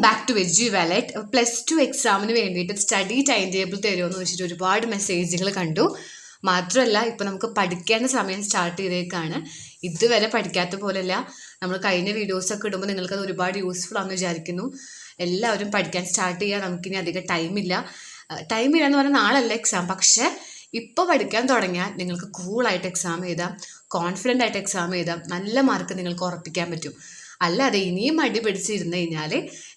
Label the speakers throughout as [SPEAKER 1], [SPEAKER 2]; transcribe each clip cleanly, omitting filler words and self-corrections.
[SPEAKER 1] Back to എജു wallet. +2 എക്സാമിന് വേണ്ടിയിട്ട് study time table തരുമെന്ന് വെച്ചിട്ട് ഒരുപാട് മെസ്സേജുകൾ കണ്ടു. മാത്രമല്ല ഇപ്പോൾ നമുക്ക് പഠിക്കേണ്ട സമയം സ്റ്റാർട്ട് ചെയ്തേക്കാണ്. ഇതുവരെ പഠിക്കാത്ത പോലെയല്ല. നമ്മൾ കഴിഞ്ഞ വീഡിയോസൊക്കെ ഇടുമ്പോൾ നിങ്ങൾക്കത് ഒരുപാട് യൂസ്ഫുൾ ആണെന്ന് വിചാരിക്കുന്നു. എല്ലാവരും പഠിക്കാൻ സ്റ്റാർട്ട് ചെയ്യുക. നമുക്കിനി അധികം ടൈമില്ല എന്ന് പറഞ്ഞാൽ നാളല്ല എക്സാം. പക്ഷേ ഇപ്പോൾ പഠിക്കാൻ തുടങ്ങിയാൽ നിങ്ങൾക്ക് കൂളായിട്ട് എക്സാം എഴുതാം, കോൺഫിഡൻ്റ് ആയിട്ട് എക്സാം എഴുതാം, നല്ല മാർക്ക് നിങ്ങൾക്ക് ഉറപ്പിക്കാൻ പറ്റും. അല്ലാതെ ഇനിയും മടി പിടിച്ചിരുന്ന് കഴിഞ്ഞാൽ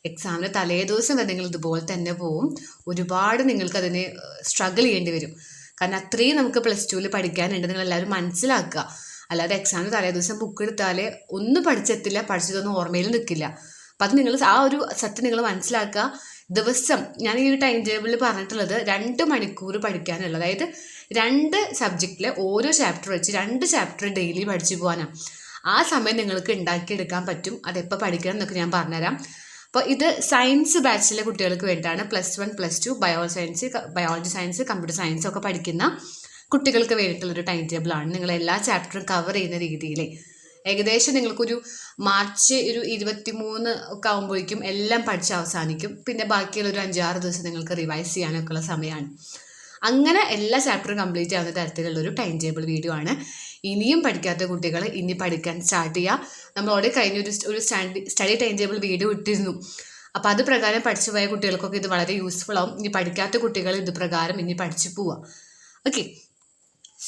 [SPEAKER 1] എക്സാമിന് തലേ ദിവസം വരെ നിങ്ങൾ ഇതുപോലെ തന്നെ പോവും. ഒരുപാട് നിങ്ങൾക്കതിനെ സ്ട്രഗിൾ ചെയ്യേണ്ടി വരും. കാരണം അത്രയും നമുക്ക് +2 പഠിക്കാനുണ്ട്. നിങ്ങളെല്ലാവരും മനസ്സിലാക്കുക. അല്ലാതെ എക്സാമിന് തലേ ദിവസം ബുക്ക് എടുത്താൽ ഒന്നും പഠിച്ചെത്തില്ല, പഠിച്ചതൊന്നും ഓർമ്മയിൽ നിൽക്കില്ല. അപ്പം അത് നിങ്ങൾ ആ ഒരു സത്യം നിങ്ങൾ മനസ്സിലാക്കുക. ദിവസം ഞാൻ ഈ ഒരു ടൈം ടേബിളിൽ പറഞ്ഞിട്ടുള്ളത് 2 മണിക്കൂർ പഠിക്കാനുള്ളത്. അതായത് 2 സബ്ജക്റ്റിലെ ഓരോ ചാപ്റ്റർ വെച്ച് 2 ചാപ്റ്റർ ഡെയിലി പഠിച്ചു പോകാനാണ്. ആ സമയം നിങ്ങൾക്ക് ഉണ്ടാക്കിയെടുക്കാൻ പറ്റും. അതെപ്പോൾ പഠിക്കണം എന്നൊക്കെ ഞാൻ പറഞ്ഞുതരാം. അപ്പോൾ ഇത് സയൻസ് ബാച്ചിലെ കുട്ടികൾക്ക് വേണ്ടിയിട്ടാണ്. +1 +2 ബയോളജി സയൻസ് കമ്പ്യൂട്ടർ സയൻസ് ഒക്കെ പഠിക്കുന്ന കുട്ടികൾക്ക് വേണ്ടിയിട്ടുള്ളൊരു ടൈം ടേബിളാണ്. നിങ്ങൾ എല്ലാ ചാപ്റ്ററും കവർ ചെയ്യുന്ന രീതിയിൽ ഏകദേശം നിങ്ങൾക്കൊരു മാർച്ച് 23 ഒക്കെ ആകുമ്പോഴേക്കും എല്ലാം പഠിച്ച് അവസാനിക്കും. പിന്നെ ബാക്കിയുള്ള ഒരു 5-6 ദിവസം നിങ്ങൾക്ക് റിവൈസ് ചെയ്യാനൊക്കെ ഉള്ള സമയമാണ്. അങ്ങനെ എല്ലാ ചാപ്റ്ററും കംപ്ലീറ്റ് ആവുന്ന തരത്തിലുള്ളൊരു ടൈം ടേബിൾ വീഡിയോ ആണ്. ഇനിയും പഠിക്കാത്ത കുട്ടികൾ ഇനി പഠിക്കാൻ സ്റ്റാർട്ട് ചെയ്യുക. നമ്മൾ ഓൾറെഡി കഴിഞ്ഞ ഒരു സ്റ്റഡി ടൈം ടേബിൾ വീഡിയോ ഇട്ടിരുന്നു. അപ്പോൾ അത് പ്രകാരം പഠിച്ചു പോയ കുട്ടികൾക്കൊക്കെ ഇത് വളരെ യൂസ്ഫുൾ ആവും. ഇനി പഠിക്കാത്ത കുട്ടികൾ ഇത് പ്രകാരം ഇനി പഠിച്ചു പോവുക. ഓക്കെ,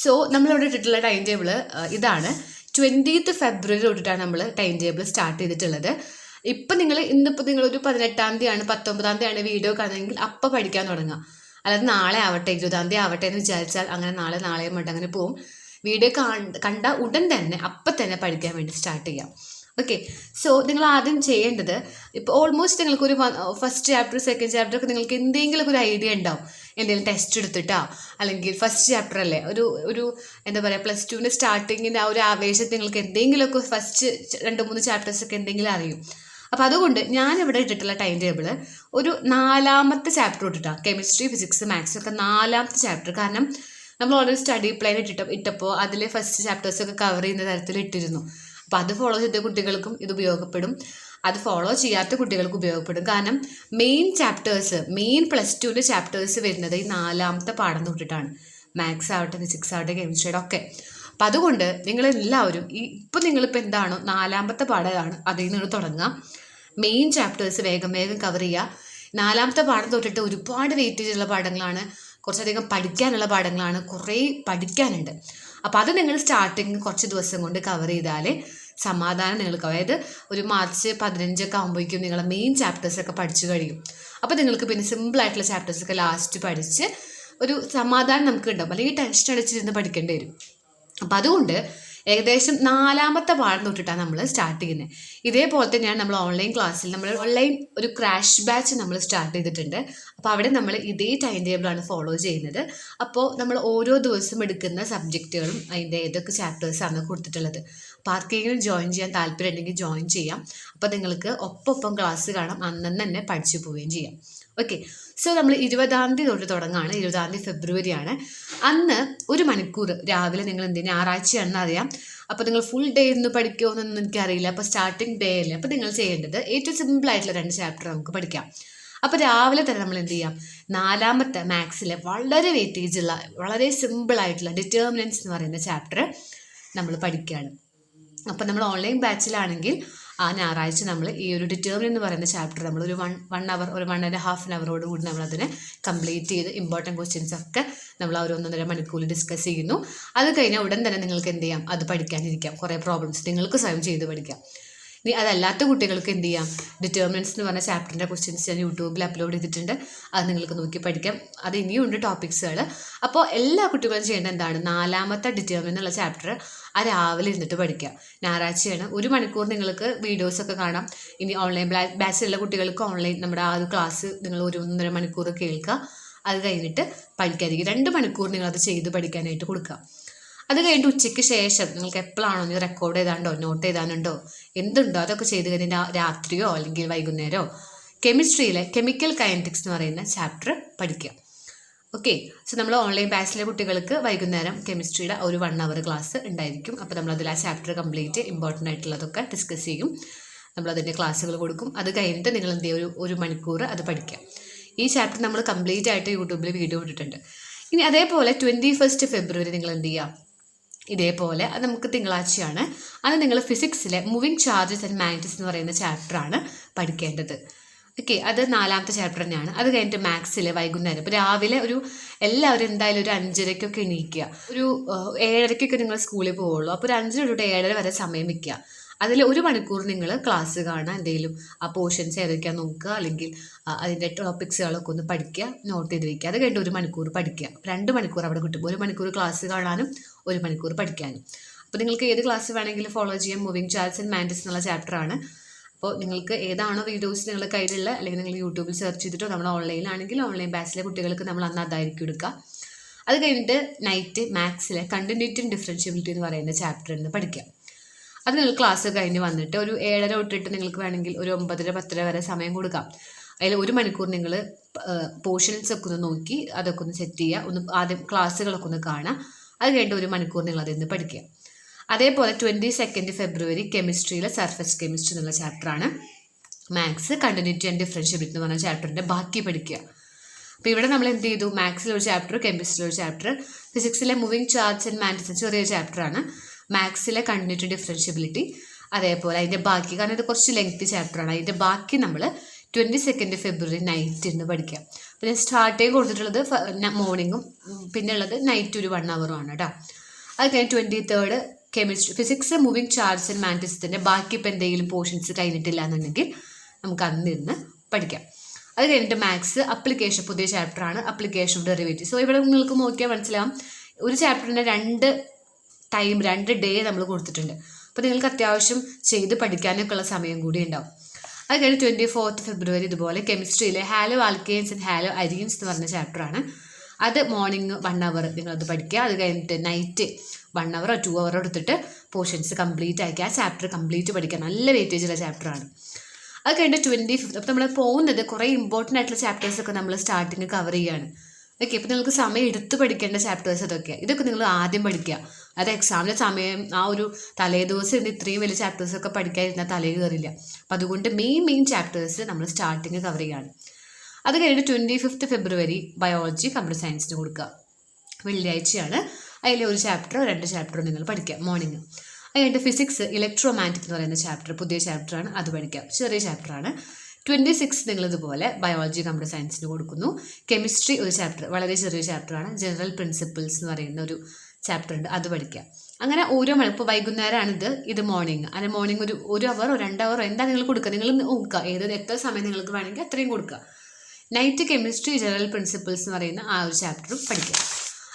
[SPEAKER 1] സോ നമ്മളിവിടെ ഇട്ടിട്ടുള്ള ടൈം ടേബിൾ ഇതാണ്. 20th ഫെബ്രുവരി തൊട്ടിട്ടാണ് നമ്മൾ ടൈം ടേബിൾ സ്റ്റാർട്ട് ചെയ്തിട്ടുള്ളത്. ഇന്നിപ്പോൾ നിങ്ങളൊരു 18-ാം തീയതിയാണ് 19-ാം തീയതിയാണ് വീഡിയോ കാണുന്നതെങ്കിൽ അപ്പോൾ പഠിക്കാൻ തുടങ്ങുക. അല്ലാതെ നാളെ ആവട്ടെ 20-ാം തീയതി ആവട്ടെ എന്ന് വിചാരിച്ചാൽ അങ്ങനെ നാളെയും വേണ്ട അങ്ങനെ പോവും. വീഡിയോ കണ്ട ഉടൻ തന്നെ അപ്പം തന്നെ പഠിക്കാൻ വേണ്ടി സ്റ്റാർട്ട് ചെയ്യാം. ഓക്കെ, സോ നിങ്ങൾ ആദ്യം ചെയ്യേണ്ടത് ഇപ്പോൾ ഓൾമോസ്റ്റ് നിങ്ങൾക്കൊരു ഫസ്റ്റ് ചാപ്റ്റർ സെക്കൻഡ് ചാപ്റ്റർ ഒക്കെ നിങ്ങൾക്ക് എന്തെങ്കിലുമൊക്കെ ഒരു ഐഡിയ ഉണ്ടാവും. എന്തെങ്കിലും ടെസ്റ്റ് എടുത്തിട്ടോ അല്ലെങ്കിൽ ഫസ്റ്റ് ചാപ്റ്റർ അല്ലേ ഒരു എന്താ പറയുക +2 സ്റ്റാർട്ടിങ്ങിൻ്റെ ആ ഒരു ആവേശത്തിൽ നിങ്ങൾക്ക് എന്തെങ്കിലുമൊക്കെ ഫസ്റ്റ് 2-3 ചാപ്റ്റേഴ്സൊക്കെ എന്തെങ്കിലും അറിയും. അപ്പോൾ അതുകൊണ്ട് ഞാനിവിടെ ഇട്ടിട്ടുള്ള ടൈം ടേബിൾ ഒരു 4ാമത്തെ ചാപ്റ്റർ ഇട്ടിട്ടാണ്. കെമിസ്ട്രി ഫിസിക്സ് മാത്സ് ഒക്കെ 4ാമത്തെ ചാപ്റ്റർ. കാരണം നമ്മൾ ഓൾറെഡി സ്റ്റഡി പ്ലാൻ ഇട്ടപ്പോൾ അതിൽ ഫസ്റ്റ് ചാപ്റ്റേഴ്സൊക്കെ കവർ ചെയ്യുന്ന തരത്തിൽ ഇട്ടിരുന്നു. അപ്പോൾ അത് ഫോളോ ചെയ്ത കുട്ടികൾക്കും ഇത് ഉപയോഗപ്പെടും, അത് ഫോളോ ചെയ്യാത്ത കുട്ടികൾക്ക് ഉപയോഗപ്പെടും. കാരണം മെയിൻ +2 ചാപ്റ്റേഴ്സ് വരുന്നത് ഈ 4ാമത്തെ പാഠം തൊട്ടിട്ടാണ്. മാത്സ് ആവട്ടെ ഫിസിക്സ് ആവട്ടെ കെമിസ്ട്രിയുടെ ഒക്കെ. അപ്പം അതുകൊണ്ട് നിങ്ങളെല്ലാവരും ഇപ്പം നിങ്ങളിപ്പോൾ എന്താണോ 4ാമത്തെ പാഠമാണ് അതിൽ നിന്ന് തുടങ്ങുക. മെയിൻ ചാപ്റ്റേഴ്സ് വേഗം കവർ ചെയ്യുക. 4ാമത്തെ പാഠം തൊട്ടിട്ട് ഒരുപാട് വെയിറ്റേജുള്ള പാഠങ്ങളാണ്, കുറച്ചധികം പഠിക്കാനുള്ള പാഠങ്ങളാണ്, കുറേ പഠിക്കാനുണ്ട്. അപ്പോൾ അത് നിങ്ങൾ സ്റ്റാർട്ടിങ് കുറച്ച് ദിവസം കൊണ്ട് കവർ ചെയ്താൽ സമാധാനം നിങ്ങൾക്ക്, അതായത് ഒരു മാർച്ച് 15 ഒക്കെ ആകുമ്പോഴേക്കും നിങ്ങളെ മെയിൻ ചാപ്റ്റേഴ്സൊക്കെ പഠിച്ചു കഴിയും. അപ്പോൾ നിങ്ങൾക്ക് പിന്നെ സിമ്പിളായിട്ടുള്ള ചാപ്റ്റേഴ്സൊക്കെ ലാസ്റ്റ് പഠിച്ച് ഒരു സമാധാനം നമുക്ക് ഉണ്ടാവും. അല്ലെങ്കിൽ ടെൻഷൻ അടിച്ചിരുന്ന് പഠിക്കേണ്ടി വരും. അപ്പം അതുകൊണ്ട് ഏകദേശം 4ാമത്തെ പാഠം തൊട്ടിട്ടാണ് നമ്മൾ സ്റ്റാർട്ട് ചെയ്യുന്നത്. ഇതേപോലെ തന്നെയാണ് നമ്മൾ ഓൺലൈൻ ക്ലാസ്സിൽ ഓൺലൈൻ ഒരു ക്രാഷ് ബാച്ച് നമ്മൾ സ്റ്റാർട്ട് ചെയ്തിട്ടുണ്ട്. അപ്പോൾ അവിടെ നമ്മൾ ഇതേ ടൈം ടേബിളാണ് ഫോളോ ചെയ്യുന്നത്. അപ്പോൾ നമ്മൾ ഓരോ ദിവസം എടുക്കുന്ന സബ്ജക്റ്റുകളും അതിൻ്റെ ഏതൊക്കെ ചാപ്റ്റേഴ്സാണ് കൊടുത്തിട്ടുള്ളത്. അപ്പോൾ ആർക്കെങ്കിലും ജോയിൻ ചെയ്യാൻ താല്പര്യം ഉണ്ടെങ്കിൽ ജോയിൻ ചെയ്യാം. അപ്പോൾ നിങ്ങൾക്ക് ഒപ്പം ക്ലാസ് കാണാം, അന്നു തന്നെ പഠിച്ചു പോവുകയും ചെയ്യാം. ഓക്കെ, സോ നമ്മൾ 20-ാം തീയതി തൊട്ട് തുടങ്ങുകയാണ്. 20-ാം തീയതി ഫെബ്രുവരിയാണ്. അന്ന് 1 മണിക്കൂർ രാവിലെ നിങ്ങൾ ഞായറാഴ്ചയാണെന്ന് അറിയാം. അപ്പോൾ നിങ്ങൾ ഫുൾ ഡേ ഇന്ന് പഠിക്കുമോ എന്നൊന്നും എനിക്കറിയില്ല. അപ്പോൾ സ്റ്റാർട്ടിങ് ഡേ അല്ലേ. അപ്പോൾ നിങ്ങൾ ചെയ്യേണ്ടത് ഏറ്റവും സിമ്പിളായിട്ടുള്ള 2 ചാപ്റ്റർ നമുക്ക് പഠിക്കാം. അപ്പോൾ രാവിലെ തന്നെ നമ്മൾ എന്ത് ചെയ്യാം, 4ാമത്തെ മാത്സിലെ വളരെ വെയിറ്റേജുള്ള വളരെ സിമ്പിളായിട്ടുള്ള ഡിറ്റർമിനൻസ് എന്ന് പറയുന്ന ചാപ്റ്റർ നമ്മൾ പഠിക്കുകയാണ്. അപ്പോൾ നമ്മൾ ഓൺലൈൻ ബാച്ചിലാണെങ്കിൽ ആ ഞായറാഴ്ച നമ്മൾ ഈ ഒരു ഡിറ്റർമിനൻ്റ് എന്ന് പറയുന്ന ചാപ്റ്റർ നമ്മൾ ഒരു 1 അവർ ഒരു 1.5 hour കൂടി നമ്മളതിനെ കംപ്ലീറ്റ് ചെയ്ത് ഇമ്പോർട്ടൻറ്റ് ക്വസ്റ്റ്യൻസ് ഒക്കെ നമ്മൾ ആ ഒരു 1.5 മണിക്കൂറിൽ ഡിസ്കസ് ചെയ്യുന്നു. അത് കഴിഞ്ഞാൽ ഉടൻ തന്നെ നിങ്ങൾക്ക് എന്ത് ചെയ്യാം, അത് പഠിക്കാനിരിക്കാം. കുറേ പ്രോബ്ലംസ് നിങ്ങൾക്ക് സ്വയം ചെയ്ത് പഠിക്കാം. ഇനി അതല്ലാത്ത കുട്ടികൾക്ക് എന്ത് ചെയ്യാം, ഡിറ്റർമിനൻസ് എന്ന് പറഞ്ഞ ചാപ്റ്ററിൻ്റെ ക്വസ്റ്റ്യൻസ് ഞാൻ യൂട്യൂബിൽ അപ്ലോഡ് ചെയ്തിട്ടുണ്ട്. അത് നിങ്ങൾക്ക് നോക്കി പഠിക്കാം. അത് ഇനിയുണ്ട് ടോപ്പിക്സുകൾ. അപ്പോൾ എല്ലാ കുട്ടികളും ചെയ്യേണ്ടത് എന്താണ്, 4ാമത്തെ ഡിറ്റർമിനൻ്റ് എന്നുള്ള ചാപ്റ്റർ ആ രാവിലെ ഇരുന്നിട്ട് പഠിക്കുക. ഞായറാഴ്ചയാണ്. 1 മണിക്കൂർ നിങ്ങൾക്ക് വീഡിയോസൊക്കെ കാണാം. ഇനി ഓൺലൈൻ ബാച്ചിലുള്ള കുട്ടികൾക്ക് ഓൺലൈൻ നമ്മുടെ ആ ഒരു ക്ലാസ് നിങ്ങൾ 1.5 മണിക്കൂർ കേൾക്കുക. അത് കഴിഞ്ഞിട്ട് പഠിക്കാതിരിക്കുക. 2 മണിക്കൂർ നിങ്ങളത് ചെയ്ത് പഠിക്കാനായിട്ട് കൊടുക്കുക. അത് കഴിഞ്ഞിട്ട് ഉച്ചയ്ക്ക് ശേഷം നിങ്ങൾക്ക് എപ്പോഴാണോ നിങ്ങൾ റെക്കോർഡ് ചെയ്താണ്ടോ നോട്ട് ചെയ്താനുണ്ടോ എന്തുണ്ടോ അതൊക്കെ ചെയ്ത് കഴിഞ്ഞാൽ രാത്രിയോ അല്ലെങ്കിൽ വൈകുന്നേരമോ കെമിസ്ട്രിയിലെ കെമിക്കൽ കൈനറ്റിക്സ് എന്ന് പറയുന്ന ചാപ്റ്റർ പഠിക്കുക. ഓക്കെ, സോ നമ്മൾ ഓൺലൈൻ ബാച്ചിലെ കുട്ടികൾക്ക് വൈകുന്നേരം കെമിസ്ട്രിയുടെ ഒരു 1 hour ക്ലാസ് ഉണ്ടായിരിക്കും. അപ്പോൾ നമ്മളതിൽ ആ ചാപ്റ്റർ കംപ്ലീറ്റ് ഇമ്പോർട്ടൻ്റ് ആയിട്ടുള്ളതൊക്കെ ഡിസ്കസ് ചെയ്യും. നമ്മളതിൻ്റെ ക്ലാസ്സുകൾ കൊടുക്കും. അത് കഴിഞ്ഞിട്ട് നിങ്ങൾ എന്ത് ചെയ്യുക, ഒരു മണിക്കൂർ അത് പഠിക്കുക. ഈ ചാപ്റ്റർ നമ്മൾ കംപ്ലീറ്റ് ആയിട്ട് യൂട്യൂബിൽ വീഡിയോ ഇട്ടിട്ടുണ്ട്. ഇനി അതേപോലെ 21 ഫെബ്രുവരി നിങ്ങൾ എന്ത് ചെയ്യുക, ഇതേപോലെ അത് നമുക്ക് തിങ്കളാഴ്ചയാണ്. അത് നിങ്ങൾ ഫിസിക്സിലെ മൂവിങ് ചാർജസ് ആൻഡ് മാഗ്നറ്റിക്സ് എന്ന് പറയുന്ന ചാപ്റ്ററാണ് പഠിക്കേണ്ടത്. ഓക്കെ, അത് 4ാമത്തെ ചാപ്റ്റർ തന്നെയാണ്. അത് കഴിഞ്ഞിട്ട് മാത്സിലെ വൈകുന്നേരം, ഇപ്പോൾ രാവിലെ എല്ലാവരും എന്തായാലും ഒരു 5:30 എണീക്കുക. ഒരു 7:30 നിങ്ങൾ സ്കൂളിൽ പോവുള്ളൂ. അപ്പോൾ ഒരു 5 തൊട്ട് 7:30 വരെ സമയം വയ്ക്കുക. അതിൽ 1 മണിക്കൂർ നിങ്ങൾ ക്ലാസ് കാണുക, എന്തെങ്കിലും ആ പോർഷൻസ് ഏതൊക്കെയാണ് നോക്കുക, അല്ലെങ്കിൽ അതിൻ്റെ ടോപ്പിക്സുകളൊക്കെ ഒന്ന് പഠിക്കുക, നോട്ട് ചെയ്ത് വയ്ക്കുക. അത് കഴിഞ്ഞിട്ട് 1 മണിക്കൂർ പഠിക്കുക. 2 മണിക്കൂർ അവിടെ കിട്ടും. 1 മണിക്കൂർ ക്ലാസ് കാണാനും 1 മണിക്കൂർ പഠിക്കാനും. അപ്പോൾ നിങ്ങൾക്ക് ഏത് ക്ലാസ് വേണമെങ്കിലും ഫോളോ ചെയ്യാം. മൂവിങ് ചാർജസ് ആൻഡ് മാഗ്നറ്റിക്സ് എന്നുള്ള ചാപ്റ്ററാണ്. അപ്പോൾ നിങ്ങൾക്ക് ഏതാണോ വീഡിയോസ് നിങ്ങളുടെ കയ്യിലുള്ള, അല്ലെങ്കിൽ നിങ്ങൾ യൂട്യൂബിൽ സെർച്ച് ചെയ്തിട്ടോ, നമ്മൾ ഓൺലൈനിലാണെങ്കിൽ ഓൺലൈൻ ബാച്ചിലെ കുട്ടികൾക്ക് നമ്മൾ അന്ന് അതായിരിക്കും എടുക്കുക. അത് കഴിഞ്ഞിട്ട് നൈറ്റ് മാത്സിലെ കണ്ടിന്യൂറ്റി ആൻഡ് ഡിഫറൻഷ്യബിലിറ്റി എന്ന് പറയുന്ന ചാപ്റ്ററിൽ നിന്ന് പഠിക്കാം. അത് നിങ്ങൾ ക്ലാസ് കഴിഞ്ഞ് വന്നിട്ട് ഒരു 7:30 തൊട്ടിട്ട് നിങ്ങൾക്ക് വേണമെങ്കിൽ ഒരു 9:30 10:30 വരെ സമയം കൊടുക്കാം. അതിൽ 1 മണിക്കൂർ നിങ്ങൾ പോർഷൻസ് ഒക്കെ ഒന്ന് നോക്കി അതൊക്കെ ഒന്ന് സെറ്റ് ചെയ്യുക, ആദ്യം ക്ലാസ്സുകളൊക്കെ ഒന്ന് കാണുക. അത് കഴിഞ്ഞിട്ട് 1 മണിക്കൂർ നിങ്ങൾ അതിൽ നിന്ന് പഠിക്കുക. അതേപോലെ 22 ഫെബ്രുവരി കെമിസ്ട്രിയിലെ സർഫസ് കെമിസ്ട്രി എന്നുള്ള ചാപ്റ്ററാണ്. മാത്സ് കണ്ടിന്യൂറ്റി ആൻഡ് ഡിഫറൻഷ്യബിലിറ്റി എന്ന് പറഞ്ഞ ചാപ്റ്ററിൻ്റെ ബാക്കി പഠിക്കുക. അപ്പോൾ ഇവിടെ നമ്മൾ എന്ത് ചെയ്തു, മാത്സിലൊരു ചാപ്റ്റർ, കെമിസ്ട്രിയിലൊരു ചാപ്റ്റർ, ഫിസിക്സിലെ മൂവിങ് ചാർജ് ആൻഡ് മാഗ്നറ്റിക്സ് ചെറിയ ചാപ്റ്ററാണ്, മാത്സിലെ കണ്ടിന്യൂറ്റി ഡിഫറൻഷ്യബിലിറ്റി, അതേപോലെ അതിൻ്റെ ബാക്കി, കാരണം ഇത് കുറച്ച് ലെങ്തി ചാപ്റ്ററാണ്, അതിൻ്റെ ബാക്കി നമ്മൾ 22 ഫെബ്രുവരി നൈറ്റ് ഇന്ന് പഠിക്കാം. അപ്പോൾ ഞാൻ സ്റ്റാർട്ടിങ് കൊടുത്തിട്ടുള്ളത് മോർണിംഗും പിന്നെ ഉള്ളത് നൈറ്റ് ഒരു 1 അവറുമാണ് കേട്ടോ. അത് കഴിഞ്ഞ് 23 chemistry, physics moving charge and മാഗ്നറ്റിക്സിൻ്റെ ബാക്കി ഇപ്പോൾ എന്തെങ്കിലും പോർഷൻസ് കഴിഞ്ഞിട്ടില്ല എന്നുണ്ടെങ്കിൽ നമുക്ക് അന്നിരുന്ന് പഠിക്കാം. അത് കഴിഞ്ഞിട്ട് മാത്സ് അപ്ലിക്കേഷൻ, പുതിയ ചാപ്റ്ററാണ്, അപ്ലിക്കേഷൻ ഡെറിവേറ്റീവ്. സോ ഇവിടെ നിങ്ങൾക്ക് നോക്കിയാൽ മനസ്സിലാവും, ഒരു ചാപ്റ്ററിൻ്റെ 2 ഡേ നമ്മൾ കൊടുത്തിട്ടുണ്ട്. അപ്പോൾ നിങ്ങൾക്ക് അത്യാവശ്യം ചെയ്ത് പഠിക്കാനൊക്കെ ഉള്ള സമയം കൂടി ഉണ്ടാവും. അത് കഴിഞ്ഞ് 24 ഫെബ്രുവരി ഇതുപോലെ കെമിസ്ട്രിയിലെ halo alkanes and halo arenes എന്ന് പറഞ്ഞ ചാപ്റ്ററാണ്. അത് മോർണിംഗ് 1 അവർ നിങ്ങളത് പഠിക്കുക. അത് കഴിഞ്ഞിട്ട് നൈറ്റ് 1 അവറോ 2 അവറോ എടുത്തിട്ട് പോർഷൻസ് കംപ്ലീറ്റ് ആക്കി ആ ചാപ്റ്റർ കംപ്ലീറ്റ് പഠിക്കുക. നല്ല വെയിറ്റേജുള്ള ചാപ്റ്ററാണ്. അത് കഴിഞ്ഞിട്ട് 25 അപ്പോൾ നമ്മൾ പോകുന്നത് കുറേ ഇമ്പോർട്ടൻ്റ് ആയിട്ടുള്ള ചാപ്റ്റേഴ്സൊക്കെ നമ്മൾ സ്റ്റാർട്ടിങ് കവർ ചെയ്യുകയാണ്. ഓക്കെ, ഇപ്പോൾ നിങ്ങൾക്ക് സമയം എടുത്ത് പഠിക്കേണ്ട ചാപ്റ്റേഴ്സ് ഇതൊക്കെ നിങ്ങൾ ആദ്യം പഠിക്കുക. അത് എക്സാമിൻ്റെ സമയം ആ ഒരു തലേ ദിവസം ഇരുന്ന് ഇത്രയും വലിയ ചാപ്റ്റേഴ്സൊക്കെ പഠിക്കാതിരുന്നാൽ തലേ കയറില്ല. അപ്പം അതുകൊണ്ട് മെയിൻ ചാപ്റ്റേഴ്സ് നമ്മൾ സ്റ്റാർട്ടിങ് കവർ ചെയ്യുകയാണ്. അത് കഴിഞ്ഞിട്ട് 25 ഫെബ്രുവരി ബയോളജി കമ്പ്യൂട്ടർ സയൻസിന് കൊടുക്കുക. വെള്ളിയാഴ്ചയാണ്. അതിലെ 1 ചാപ്റ്ററോ 2 ചാപ്റ്ററോ നിങ്ങൾ പഠിക്കുക മോർണിംഗ്. അത് കഴിഞ്ഞിട്ട് ഫിസിക്സ് ഇലക്ട്രോമാഗ്നറ്റിക് എന്ന് പറയുന്ന ചാപ്റ്റർ, പുതിയ ചാപ്റ്ററാണ്, അത് പഠിക്കാം, ചെറിയ ചാപ്റ്ററാണ്. 26 നിങ്ങളിതുപോലെ ബയോളജി കമ്പ്യൂട്ടർ സയൻസിന് കൊടുക്കുന്നു. കെമിസ്ട്രി 1 ചാപ്റ്റർ, വളരെ ചെറിയ ചാപ്റ്ററാണ്, ജനറൽ പ്രിൻസിപ്പിൾസ് എന്ന് പറയുന്ന ഒരു ചാപ്റ്റർ ഉണ്ട്, അത് പഠിക്കാം. അങ്ങനെ ഓരോ ഇപ്പോൾ വൈകുന്നേരമാണ് ഇത് മോർണിംഗ്. അങ്ങനെ മോർണിംഗ് ഒരു അവറോ 2 അവറോ എന്താ നിങ്ങൾ കൊടുക്കുക, നിങ്ങൾ നോക്കുക എത്ര സമയം നിങ്ങൾക്ക് വേണമെങ്കിൽ അത്രയും കൊടുക്കുക. നൈറ്റ് കെമിസ്ട്രി ജനറൽ പ്രിൻസിപ്പിൾസ് എന്ന് പറയുന്ന ആ ഒരു ചാപ്റ്ററും പഠിക്കാം.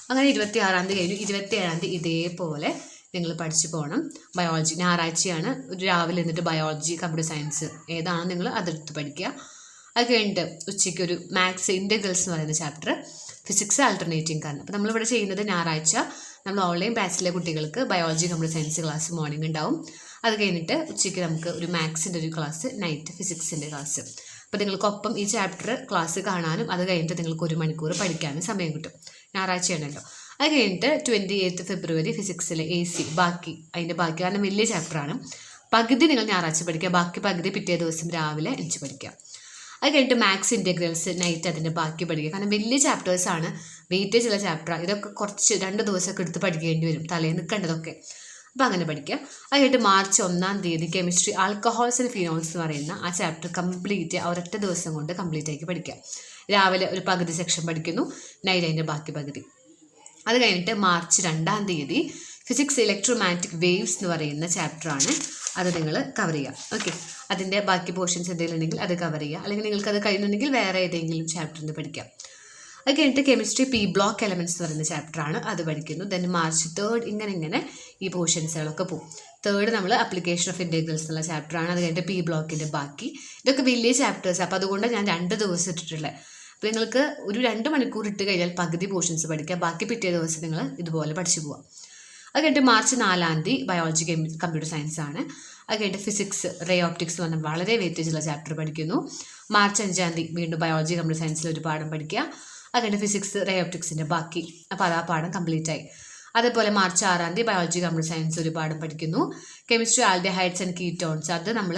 [SPEAKER 1] അങ്ങനെ 26-ാം തീയതി കഴിഞ്ഞു. 27-ാം തീയതി ഇതേപോലെ നിങ്ങൾ പഠിച്ചു പോകണം. ബയോളജി ഞായറാഴ്ചയാണ്, രാവിലെ എന്നിട്ട് ബയോളജി കമ്പ്യൂട്ടർ സയൻസ് ഏതാണോ നിങ്ങൾ അതെടുത്ത് പഠിക്കുക. അത് കഴിഞ്ഞിട്ട് ഉച്ചയ്ക്ക് ഒരു മാത്സ് ഇൻ്റഗ്രൽസ് എന്ന് പറയുന്ന ചാപ്റ്റർ, ഫിസിക്സ് ആൾട്ടർനേറ്റിംഗ് കാരണം. അപ്പോൾ നമ്മളിവിടെ ചെയ്യുന്നത് ഞായറാഴ്ച നമ്മൾ ഓൺലൈൻ ബാച്ചിലെ കുട്ടികൾക്ക് biology computer science class morning ഉണ്ടാവും. അത് കഴിഞ്ഞിട്ട് ഉച്ചയ്ക്ക് നമുക്ക് ഒരു മാത്സിൻ്റെ ഒരു ക്ലാസ്, നൈറ്റ് ഫിസിക്സിൻ്റെ ക്ലാസ്. അപ്പോൾ നിങ്ങൾക്കൊപ്പം ഈ ചാപ്റ്റർ ക്ലാസ് കാണാനും അത് കഴിഞ്ഞിട്ട് നിങ്ങൾക്ക് 1 മണിക്കൂർ പഠിക്കാനും സമയം കിട്ടും. ഞായറാഴ്ചയാണല്ലോ. അത് കഴിഞ്ഞിട്ട് 28 ഫെബ്രുവരി ഫിസിക്സിലെ AC അതിൻ്റെ ബാക്കി, കാരണം വലിയ ചാപ്റ്ററാണ്. പകുതി നിങ്ങൾ ഞായറാഴ്ച പഠിക്കുക, ബാക്കി പകുതി പിറ്റേ ദിവസം രാവിലെ എണിച്ച് പഠിക്കുക. അത് കഴിഞ്ഞിട്ട് മാത്സ് ഇൻ്റഗ്രൽസ് നൈറ്റ് അതിൻ്റെ ബാക്കി പഠിക്കുക. കാരണം വലിയ ചാപ്റ്റേഴ്സാണ്, വെയിറ്റേജ് ഉള്ള ചാപ്റ്ററാണ്. ഇതൊക്കെ കുറച്ച് 2 ദിവസമൊക്കെ എടുത്ത് പഠിക്കേണ്ടി വരും, തലേന്ന് നിൽക്കേണ്ടതൊക്കെ. അപ്പോൾ അങ്ങനെ പഠിക്കുക. അത് കഴിഞ്ഞിട്ട് മാർച്ച് 1-ാം തീയതി കെമിസ്ട്രി ആൽക്കഹോൾസ് ആൻഡ് ഫിനോൾസ് എന്ന് പറയുന്ന ആ ചാപ്റ്റർ കംപ്ലീറ്റ് ഒരൊറ്റ ദിവസം കൊണ്ട് കംപ്ലീറ്റ് ആക്കി പഠിക്കുക. രാവിലെ ഒരു പകുതി സെക്ഷൻ പഠിക്കുന്നു, നൈറ്റ് അതിൻ്റെ ബാക്കി പകുതി. അത് കഴിഞ്ഞിട്ട് മാർച്ച് 2-ാം തീയതി ഫിസിക്സ് ഇലക്ട്രോമാഗ്നറ്റിക് വേവ്സ് എന്ന് പറയുന്ന ചാപ്റ്ററാണ്, അത് നിങ്ങൾ കവർ ചെയ്യുക. ഓക്കെ, അതിൻ്റെ ബാക്കി പോർഷൻസ് എന്തെങ്കിലും ഉണ്ടെങ്കിൽ അത് കവർ ചെയ്യുക, അല്ലെങ്കിൽ നിങ്ങൾക്കത് കഴിയുന്നുണ്ടെങ്കിൽ വേറെ ഏതെങ്കിലും ചാപ്റ്ററിൽ നിന്ന് പഠിക്കാം. അത് കഴിഞ്ഞിട്ട് കെമിസ്ട്രി P ബ്ലോക്ക് എലമെൻറ്റ്സ് എന്ന് പറയുന്ന ചാപ്റ്ററാണ്, അത് പഠിക്കുന്നു. ദെൻ മാർച്ച് 3 ഇങ്ങനെ ഈ പോർഷൻസുകളൊക്കെ പോകും. 3 നമ്മൾ അപ്ലിക്കേഷൻ ഓഫ് ഇൻ്റഗ്രൽസ് എന്നുള്ള ചാപ്റ്ററാണ്. അത് കഴിഞ്ഞിട്ട് P ബ്ലോക്കിൻ്റെ ബാക്കി. ഇതൊക്കെ വലിയ ചാപ്റ്റേഴ്സ്, അപ്പോൾ അതുകൊണ്ട് ഞാൻ 2 ദിവസം ഇട്ടിട്ടുള്ളത്. അപ്പോൾ നിങ്ങൾക്ക് ഒരു 2 മണിക്കൂർ ഇട്ട് കഴിഞ്ഞാൽ പകുതി പോർഷൻസ് പഠിക്കുക, ബാക്കി പിറ്റേ ദിവസം നിങ്ങൾ ഇതുപോലെ പഠിച്ചു പോവാം. അത് കഴിഞ്ഞിട്ട് മാർച്ച് 4-ാം തീയതി ബയോളജി കമ്പ്യൂട്ടർ സയൻസ് ആണ്. അത് കഴിഞ്ഞിട്ട് ഫിസിക്സ് റേ ഓപ്റ്റിക്സ് എന്ന് പറഞ്ഞാൽ വളരെ വെയിറ്റേജുള്ള ചാപ്റ്റർ പഠിക്കുന്നു. മാർച്ച് 5-ാം തീയതി വീണ്ടും ബയോളജി കമ്പ്യൂട്ടർ സയൻസിൽ ഒരു പാഠം പഠിക്കുക. അത് കഴിഞ്ഞിട്ട് ഫിസിക്സ് റേ ഓപ്റ്റിക്സിൻ്റെ ബാക്കി, അപ്പോൾ അത് ആ പാഠം കംപ്ലീറ്റ് ആയി. അതേപോലെ മാർച്ച് 6-ാം തീയതി ബയോളജി കമ്പ്യൂട്ടർ സയൻസ് ഒരു പാഠം പഠിക്കുന്നു. കെമിസ്ട്രി ആൽഡിഹൈഡ്സ് ആൻഡ് കീറ്റോൺസ്, അത് നമ്മൾ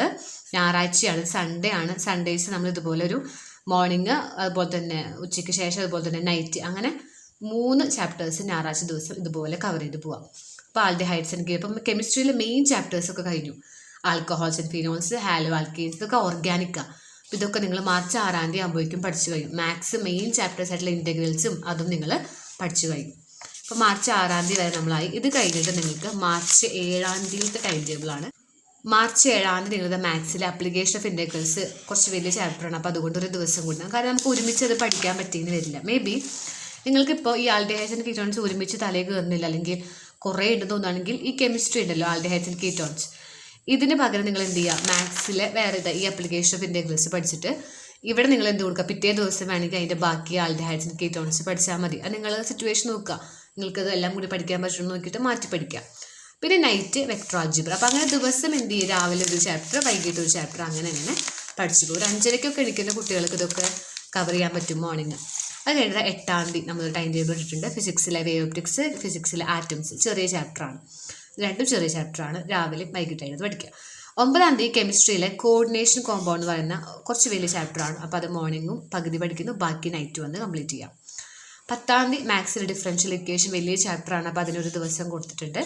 [SPEAKER 1] ഞായറാഴ്ചയാണ്, സൺഡേ ആണ്. സൺഡേസ് നമ്മൾ ഇതുപോലെ ഒരു മോർണിംഗ്, അതുപോലെ തന്നെ ഉച്ചയ്ക്ക് ശേഷം, അതുപോലെ തന്നെ നൈറ്റ്, അങ്ങനെ 3 ചാപ്റ്റേഴ്സ് ഞായറാഴ്ച ദിവസം ഇതുപോലെ കവർ ചെയ്ത് പോവാം. അപ്പോൾ ആൽഡിഹൈഡ്സ് ആൻഡ് കീറ്റോൺസ്, ഇപ്പം കെമിസ്ട്രിയിലെ മെയിൻ ചാപ്റ്റേഴ്സ് ഒക്കെ കഴിഞ്ഞു. Alcohols and phenols, halo alkenes, ഇതൊക്കെ ഓർഗാനിക്കാണ്. അപ്പോൾ ഇതൊക്കെ നിങ്ങൾ മാർച്ച് 6 ആകുമ്പോഴേക്കും പഠിച്ചു കഴിയും. മാത്സ് മെയിൻ ചാപ്റ്റേഴ്സ് ആയിട്ടുള്ള ഇൻറ്റഗ്രൽസും അതും നിങ്ങൾ പഠിച്ചു കഴിയും. അപ്പോൾ മാർച്ച് 6 വരെ നമ്മളായി. ഇത് കഴിഞ്ഞിട്ട് നിങ്ങൾക്ക് മാർച്ച് 7 ടൈം ടേബിളാണ്. മാർച്ച് 7 നിങ്ങളുടെ മാത്സിലെ ആപ്ലിക്കേഷൻ ഓഫ് ഇൻറ്റഗ്രൽസ് കുറച്ച് വലിയ ചാപ്റ്ററാണ്. അപ്പോൾ അതുകൊണ്ട് ഒരു ദിവസം കൂടണം. കാരണം നമുക്ക് ഒരുമിച്ച് അത് പഠിക്കാൻ പറ്റിയെന്ന് വരില്ല. മേ ബി നിങ്ങൾക്കിപ്പോൾ ഈ ആൽഡിഹൈഡ്സ് ആൻഡ് കീറ്റോൺസ് ഒരുമിച്ച് തലയിൽ കയറുന്നില്ല, അല്ലെങ്കിൽ കുറേ ഉണ്ടെന്ന് തോന്നുകയാണെങ്കിൽ ഈ കെമിസ്ട്രി ഉണ്ടല്ലോ, ആൽഡിഹൈഡ്സ് ആൻഡ് കീറ്റോൺസ്, ഇതിന് പകരം നിങ്ങൾ എന്ത് ചെയ്യുക, മാത്സിലെ വേറെ ഈ ആപ്ലിക്കേഷൻ ഓഫ് ഇൻറ്റഗ്രൽസ് പഠിച്ചിട്ട് ഇവിടെ നിങ്ങൾ എന്ത് കൊടുക്കുക, പിറ്റേ ദിവസം വേണമെങ്കിൽ അതിൻ്റെ ബാക്കി ആൽഡിഹൈഡ്സ് ആൻഡ് കീറ്റോൺസ് പഠിച്ചാൽ മതി. അത് നിങ്ങൾ സിറ്റുവേഷൻ നോക്കുക, നിങ്ങൾക്കത് എല്ലാം കൂടി പഠിക്കാൻ പറ്റുമെന്ന് നോക്കിയിട്ട് മാറ്റി പഠിക്കാം. പിന്നെ നൈറ്റ് വെക്ടർ ആൾജിബ്ര. അപ്പോൾ അങ്ങനെ ദിവസം എന്ത് ചെയ്യും, രാവിലെ ഒരു ചാപ്റ്റർ, വൈകിട്ട് ഒരു ചാപ്റ്റർ, അങ്ങനെ പഠിച്ചു പോകും. ഒരു 5:30 എണിക്കുന്ന കുട്ടികൾക്ക് ഇതൊക്കെ കവർ ചെയ്യാൻ പറ്റും മോർണിംഗ്. അത് കഴിഞ്ഞാൽ 8 നമ്മൾ ടൈം ടേബിൾ ഇട്ടിട്ടുണ്ട്. ഫിസിക്സിലെ വേവ് ഒപ്റ്റിക്സ്, ഫിസിക്സിലെ ആറ്റംസ്, ചെറിയ ചാപ്റ്ററാണ്, രണ്ടും ചെറിയ ചാപ്റ്ററാണ്. രാവിലെ വൈകിട്ടായിട്ട് പഠിക്കുക. 9 കെമിസ്ട്രിയിലെ കോർഡിനേഷൻ കോമ്പൗണ്ട് എന്ന് പറയുന്ന കുറച്ച് വലിയ ചാപ്റ്ററാണ്. അപ്പോൾ അത് മോർണിംഗും പകുതി പഠിക്കുന്നു, ബാക്കി നൈറ്റ് വന്ന് കംപ്ലീറ്റ് ചെയ്യാം. 10 മാത്സിലെ ഡിഫറൻഷ്യൽ ഇക്വേഷൻ വലിയ ചാപ്റ്ററാണ്. അപ്പോൾ അതിനൊരു ദിവസം കൊടുത്തിട്ടുണ്ട്.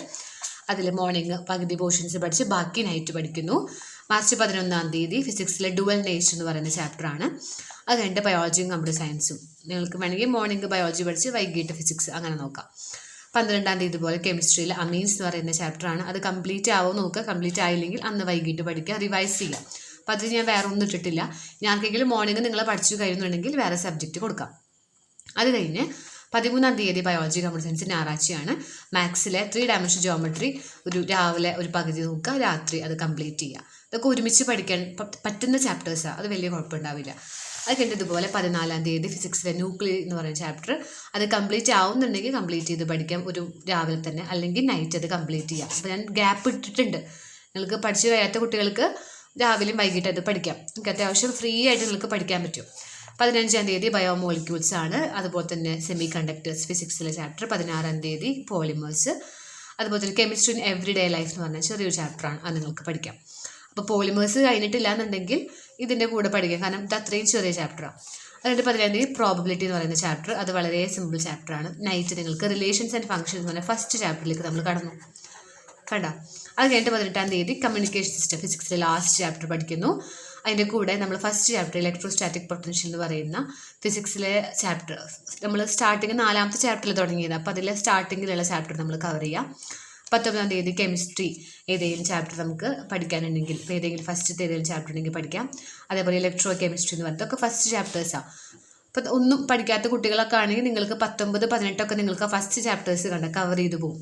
[SPEAKER 1] അതിൽ മോർണിംഗ് പകുതി പോർഷൻസ് പഠിച്ച് ബാക്കി നൈറ്റ് പഠിക്കുന്നു. മാർച്ച് 11 ഫിസിക്സിലെ ഡുവൽ നേച്ചർ എന്ന് പറയുന്ന ചാപ്റ്ററാണ്. അത് കഴിഞ്ഞിട്ട് ബയോളജിയും കമ്പ്യൂട്ടർ സയൻസും. നിങ്ങൾക്ക് വേണമെങ്കിൽ മോർണിംഗ് ബയോളജി പഠിച്ച് വൈകിട്ട് ഫിസിക്സ് അങ്ങനെ നോക്കാം. 12 ഇതുപോലെ കെമിസ്ട്രിയിൽ അമീൻസ് എന്ന് പറയുന്ന ചാപ്റ്ററാണ്. അത് കംപ്ലീറ്റ് ആവുമോ നോക്കുക. കംപ്ലീറ്റ് ആയില്ലെങ്കിൽ അന്ന് വൈകിട്ട് പഠിക്കുക, റിവൈസ് ചെയ്യുക. അപ്പോൾ അത് ഞാൻ വേറെ ഒന്നും ഇട്ടിട്ടില്ല. ഞാനെങ്കിലും മോർണിംഗ് നിങ്ങൾ പഠിച്ചു കഴിയുന്നുണ്ടെങ്കിൽ വേറെ സബ്ജക്റ്റ് കൊടുക്കാം. അത് കഴിഞ്ഞ് 13 ബയോളജി കമ്പ്യൂട്ടർ സയൻസ് ഞായറാഴ്ചയാണ്. മാത്സിലെ 3 ഡയമെൻഷൻ ജോമെട്രി ഒരു രാവിലെ ഒരു പകുതി നോക്കുക, രാത്രി അത് കംപ്ലീറ്റ് ചെയ്യുക. ഇതൊക്കെ ഒരുമിച്ച് പഠിക്കാൻ പറ്റുന്ന ചാപ്റ്റേഴ്സാണ്, അത് വലിയ കുഴപ്പമുണ്ടാവില്ല. അത് കഴിഞ്ഞിട്ട് ഇതുപോലെ 14 ഫിസിക്സിലെ ന്യൂക്ലിയർ എന്ന് പറയുന്ന ചാപ്റ്റർ, അത് കംപ്ലീറ്റ് ആവുന്നുണ്ടെങ്കിൽ കംപ്ലീറ്റ് ചെയ്ത് പഠിക്കാം ഒരു രാവിലെ തന്നെ, അല്ലെങ്കിൽ നൈറ്റ് അത് കംപ്ലീറ്റ് ചെയ്യാം. അപ്പോൾ ഞാൻ ഗ്യാപ്പ് ഇട്ടിട്ടുണ്ട്. നിങ്ങൾക്ക് പഠിച്ചു കഴിയാത്ത കുട്ടികൾക്ക് രാവിലെയും വൈകിട്ട് അത് പഠിക്കാം. നിങ്ങൾക്ക് അത്യാവശ്യം ഫ്രീ ആയിട്ട് നിങ്ങൾക്ക് പഠിക്കാൻ പറ്റും. 15 ബയോമോളിക്യൂൾസ് ആണ്. അതുപോലെ തന്നെ സെമി കണ്ടക്ടേഴ്സ് ഫിസിക്സിലെ ചാപ്റ്റർ. 16 പോളിമേഴ്സ്. അതുപോലെ തന്നെ chemistry in every day life എന്ന് പറഞ്ഞാൽ ചെറിയൊരു ചാപ്റ്ററാണ്, അത് നിങ്ങൾക്ക് പഠിക്കാം. അപ്പോൾ പോളിമേഴ്സ് കഴിഞ്ഞിട്ടില്ല എന്നുണ്ടെങ്കിൽ ഇതിൻ്റെ കൂടെ പഠിക്കാം, കാരണം ഇത് അത്രയും ചെറിയ ചാപ്റ്ററാണ്. അതുകൊണ്ട് 17 പ്രോബബിലിറ്റി എന്ന് പറയുന്ന ചാപ്റ്റർ, അത് വളരെ സിമ്പിൾ ചാപ്റ്ററാണ്. നൈറ്റ് നിങ്ങൾക്ക് റിലേഷൻസ് ആൻഡ് ഫംഗ്ഷൻസ് എന്ന് പറഞ്ഞാൽ ഫസ്റ്റ് ചാപ്റ്ററിലേക്ക് നമ്മൾ കടന്നു കണ്ടോ. അത് കഴിഞ്ഞിട്ട് 18 കമ്മ്യൂണിക്കേഷൻ സിസ്റ്റം ഫിസിക്സിലെ ലാസ്റ്റ് ചാപ്റ്റർ പഠിക്കുന്നു. അതിൻ്റെ കൂടെ നമ്മൾ ഫസ്റ്റ് ചാപ്റ്റർ ഇലക്ട്രോസ്റ്റാറ്റിക് പൊട്ടൻഷ്യൽ എന്ന് പറയുന്ന ഫിസിക്സിലെ ചാപ്റ്റർ, നമ്മൾ സ്റ്റാർട്ടിങ് 4ാമത്തെ ചാപ്റ്ററിൽ തുടങ്ങിയത്. അപ്പോൾ അതിലെ സ്റ്റാർട്ടിങ്ങിലുള്ള ചാപ്റ്റർ നമ്മൾ കവർ ചെയ്യാം. 19 കെമിസ്ട്രി ഏതെങ്കിലും ചാപ്റ്റർ നമുക്ക് പഠിക്കാനുണ്ടെങ്കിൽ, ഇപ്പോൾ ഏതെങ്കിലും ഫസ്റ്റത്തെ ഏതെങ്കിലും ചാപ്റ്റർ ഉണ്ടെങ്കിൽ പഠിക്കാം. അതേപോലെ ഇലക്ട്രോ കെമിസ്ട്രി എന്ന് പറയുന്നത് ഒക്കെ ഫസ്റ്റ് ചാപ്റ്റേഴ്സാണ്. അപ്പോൾ ഒന്നും പഠിക്കാത്ത കുട്ടികളൊക്കെ ആണെങ്കിൽ നിങ്ങൾക്ക് 19, 18 നിങ്ങൾക്ക് ഫസ്റ്റ് ചാപ്റ്റേഴ്സ് കവർ ചെയ്ത് പോകും.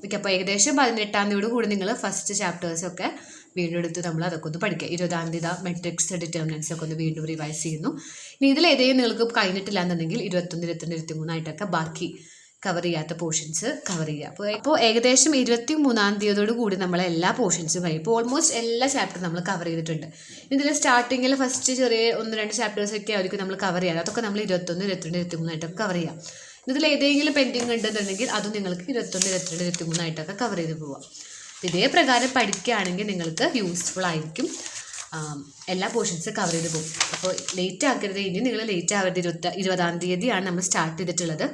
[SPEAKER 1] ഓക്കെ, അപ്പോൾ ഏകദേശം 18 കൂടി നിങ്ങൾ ഫസ്റ്റ് ചാപ്റ്റേഴ്സൊക്കെ വീണ്ടും എടുത്ത് നമ്മൾ അതൊക്കെ ഒന്ന് പഠിക്കുക. 20 മെട്രിക്സ് ഡിറ്റർമിനൻസ് ഒക്കെ ഒന്ന് വീണ്ടും റിവൈസ് ചെയ്യുന്നു. ഇനി ഇതിലേതെങ്കിലും നിങ്ങൾക്ക് കഴിഞ്ഞിട്ടില്ല എന്നുണ്ടെങ്കിൽ 21, 22, 23 ബാക്കി കവർ ചെയ്യാത്ത പോർഷൻസ് കവർ ചെയ്യുക. അപ്പോൾ ഏകദേശം 23 കൂടി നമ്മളെ എല്ലാ പോർഷൻസും കഴിയും. ഇപ്പോൾ ഓൾമോസ്റ്റ് എല്ലാ ചാപ്റ്ററും നമ്മൾ കവർ ചെയ്തിട്ടുണ്ട്. ഇതിൽ സ്റ്റാർട്ടിങ്ങിൽ ഫസ്റ്റ് ചെറിയ 1-2 ചാപ്റ്റേഴ്സൊക്കെ ആയിരിക്കും നമ്മൾ കവർ ചെയ്യുക. അതൊക്കെ നമ്മൾ 21, 22, 23 കവർ ചെയ്യാം. ഇതിൽ ഏതെങ്കിലും പെൻഡിങ് ഉണ്ടെന്നുണ്ടെങ്കിൽ അതും നിങ്ങൾക്ക് 21, 22, 23 കവർ ചെയ്ത് പോവാം. ഇതേ പ്രകാരം പഠിക്കുകയാണെങ്കിൽ നിങ്ങൾക്ക് യൂസ്ഫുൾ ആയിരിക്കും. എല്ലാ പോർഷൻസ് കവർ ചെയ്ത് പോകും. അപ്പോൾ ലേറ്റ് ആക്കരുത്. ഇനി നിങ്ങൾ ലേറ്റ് ആവരുത്. 20 നമ്മൾ സ്റ്റാർട്ട് ചെയ്തിട്ടുള്ളത്.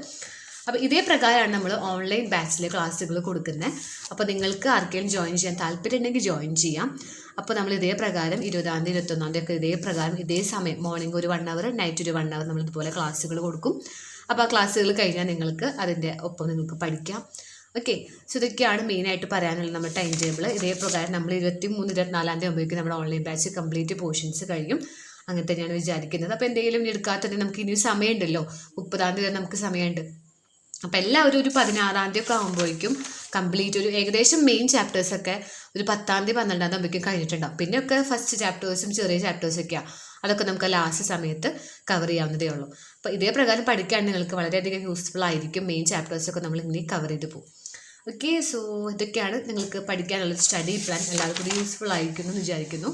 [SPEAKER 1] അപ്പോൾ ഇതേ പ്രകാരമാണ് നമ്മൾ ഓൺലൈൻ ബാച്ചിലെ ക്ലാസ്സുകൾ കൊടുക്കുന്നത്. അപ്പോൾ നിങ്ങൾക്ക് ആർക്കെങ്കിലും ജോയിൻ ചെയ്യാൻ താല്പര്യം ഉണ്ടെങ്കിൽ ജോയിൻ ചെയ്യാം. അപ്പോൾ നമ്മൾ ഇതേ പ്രകാരം 20, 21 ഒക്കെ ഇതേ പ്രകാരം ഇതേ സമയം മോർണിംഗ് ഒരു 1 അവർ, നൈറ്റ് ഒരു 1 അവർ നമ്മൾ ഇതുപോലെ ക്ലാസ്സുകൾ കൊടുക്കും. അപ്പോൾ ആ ക്ലാസ്സുകൾ കഴിഞ്ഞാൽ നിങ്ങൾക്ക് അതിൻ്റെ ഒപ്പം നിങ്ങൾക്ക് പഠിക്കാം. ഓക്കെ, സോ ഇതൊക്കെയാണ് മെയിനായിട്ട് പറയാനുള്ളത് നമ്മുടെ ടൈം ടേബിൾ. ഇതേ പ്രകാരം നമ്മൾ 23, 24 ആകുമ്പോഴേക്കും നമ്മുടെ ഓൺലൈൻ ബാച്ച് കംപ്ലീറ്റ് പോർഷൻസ് കഴിയും. അങ്ങനെ തന്നെയാണ് വിചാരിക്കുന്നത്. അപ്പോൾ എന്തെങ്കിലും എടുക്കാത്തത് നമുക്ക് ഇനി സമയമുണ്ടല്ലോ, 30 നമുക്ക് സമയമുണ്ട്. അപ്പോൾ എല്ലാവരും ഒരു 16 ഒക്കെ ആകുമ്പോഴേക്കും കംപ്ലീറ്റ് ഒരു ഏകദേശം മെയിൻ ചാപ്റ്റേഴ്സൊക്കെ ഒരു 10, 12 ആകുമ്പോഴേക്കും കഴിഞ്ഞിട്ടുണ്ടാകും. പിന്നെയൊക്കെ ഫസ്റ്റ് ചാപ്റ്റേഴ്സും ചെറിയ ചാപ്റ്റേഴ്സൊക്കെയാണ്, അതൊക്കെ നമുക്ക് ലാസ്റ്റ് സമയത്ത് കവർ ചെയ്യാവുന്നതേ ഉള്ളൂ. അപ്പോൾ ഇതേ പ്രകാരം പഠിക്കുകയാണെങ്കിൽ നിങ്ങൾക്ക് വളരെയധികം യൂസ്ഫുൾ ആയിരിക്കും. മെയിൻ ചാപ്റ്റേഴ്സൊക്കെ നമ്മൾ ഇങ്ങനെ കവർ ചെയ്ത് പോകും. ഓക്കെ, സോ ഇതൊക്കെയാണ് നിങ്ങൾക്ക് പഠിക്കാനുള്ള സ്റ്റഡി പ്ലാൻ. എല്ലാവർക്കും കൂടി യൂസ്ഫുൾ ആയിരിക്കും എന്ന് വിചാരിക്കുന്നു.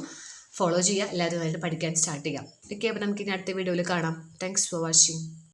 [SPEAKER 1] ഫോളോ ചെയ്യുക, എല്ലാവരും പഠിക്കാൻ സ്റ്റാർട്ട് ചെയ്യാം. ഓക്കെ, അപ്പോൾ നമുക്ക് ഇനി അടുത്ത വീഡിയോയിൽ കാണാം. Thanks for watching.